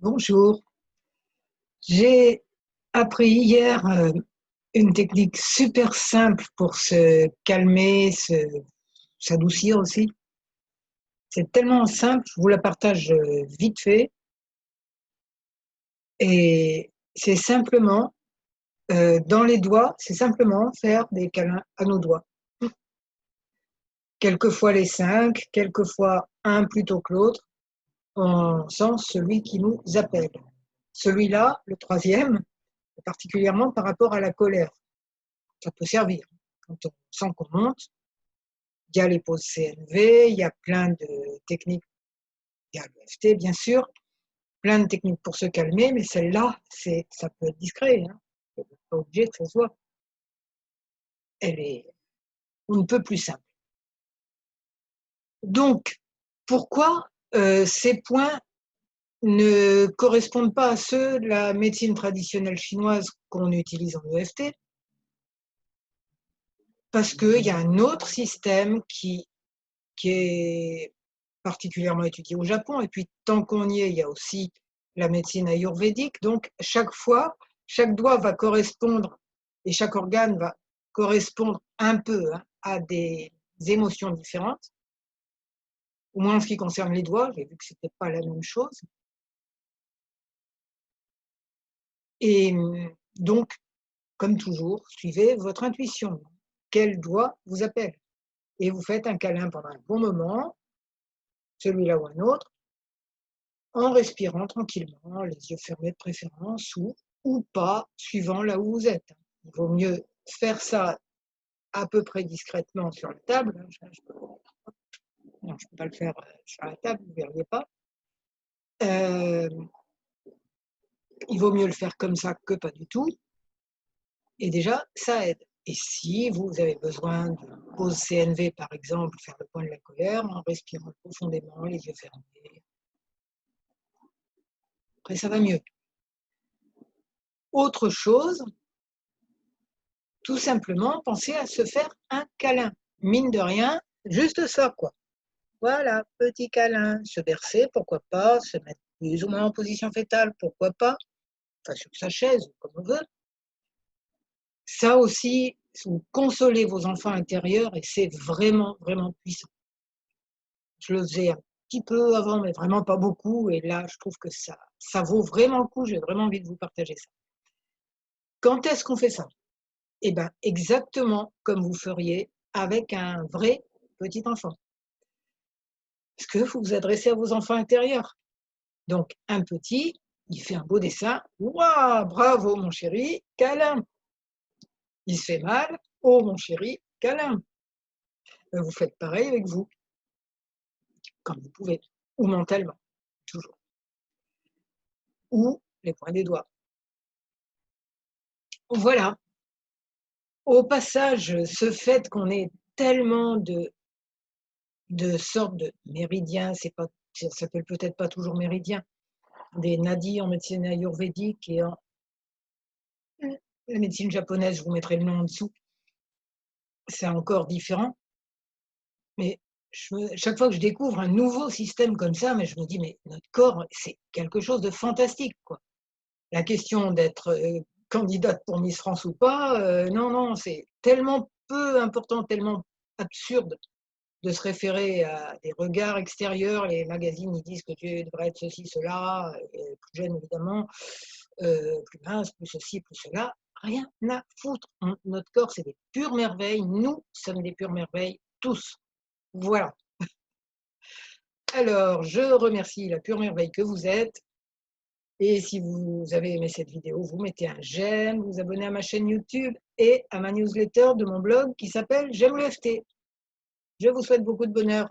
Bonjour, j'ai appris hier une technique super simple pour se calmer, s'adoucir aussi. C'est tellement simple, je vous la partage vite fait. Et c'est simplement, dans les doigts, c'est simplement faire des câlins à nos doigts. Quelquefois les 5, quelquefois un plutôt que l'autre, on sent celui qui nous appelle. Celui-là, le troisième, particulièrement par rapport à la colère. Ça peut servir. Quand on sent qu'on monte, il y a les poses CNV, il y a plein de techniques, il y a l'EFT bien sûr, plein de techniques pour se calmer, mais celle-là, ça peut être discret, hein. Vous n'êtes pas obligé que ça se voit. Elle est on ne peut plus simple. Donc, pourquoi ces points ne correspondent pas à ceux de la médecine traditionnelle chinoise qu'on utilise en EFT? Parce qu'il y a un autre système qui est particulièrement étudié au Japon. Et puis, tant qu'on y est, il y a aussi la médecine ayurvédique. Donc, chaque fois, chaque doigt va correspondre et chaque organe va correspondre un peu à des émotions différentes. Au moins en ce qui concerne les doigts, j'ai vu que ce n'était pas la même chose. Et donc, comme toujours, suivez votre intuition. Quel doigt vous appelle? Et vous faites un câlin pendant un bon moment, celui-là ou un autre, en respirant tranquillement, les yeux fermés de préférence, ou pas, suivant là où vous êtes. Il vaut mieux faire ça à peu près discrètement sur la table. Non, je ne peux pas le faire sur la table, vous ne verriez pas. Il vaut mieux le faire comme ça que pas du tout. Et déjà, ça aide. Et si vous avez besoin de pause CNV, par exemple, faire le point de la colère, en respirant profondément, les yeux fermés, après ça va mieux. Autre chose, tout simplement, pensez à se faire un câlin. Mine de rien, juste ça, quoi. Voilà, petit câlin, se bercer, pourquoi pas, se mettre plus ou moins en position fétale, pourquoi pas, enfin sur sa chaise, comme on veut. Ça aussi, vous consolez vos enfants intérieurs et c'est vraiment, vraiment puissant. Je le faisais un petit peu avant, mais vraiment pas beaucoup, et là, je trouve que ça vaut vraiment le coup, j'ai vraiment envie de vous partager ça. Quand est-ce qu'on fait ça? Eh bien, exactement comme vous feriez avec un vrai petit enfant. Parce que vous vous adressez à vos enfants intérieurs. Donc, un petit, il fait un beau dessin. Waouh, bravo mon chéri, câlin. Il se fait mal. Oh mon chéri, câlin. Vous faites pareil avec vous, quand vous pouvez, ou mentalement, toujours. Ou les points des doigts. Voilà. Au passage, ce fait qu'on ait tellement de sortes de méridiens, ça s'appelle peut-être pas toujours méridien, des nadis en médecine ayurvédique et en la médecine japonaise, je vous mettrai le nom en dessous, c'est encore différent. Mais chaque fois que je découvre un nouveau système comme ça, mais je me dis: «Mais notre corps, c'est quelque chose de fantastique, quoi». La question d'être, candidate pour Miss France ou pas, non, non, c'est tellement peu important, tellement absurde de se référer à des regards extérieurs. Les magazines, ils disent que tu devrais être ceci, cela, plus jeune évidemment, plus mince, plus ceci, plus cela. Rien à foutre. Notre corps, c'est des pures merveilles. Nous sommes des pures merveilles, tous. Voilà. Alors, je remercie la pure merveille que vous êtes. Et si vous avez aimé cette vidéo, vous mettez un j'aime, vous abonnez à ma chaîne YouTube et à ma newsletter de mon blog qui s'appelle J'aime le FT. Je vous souhaite beaucoup de bonheur.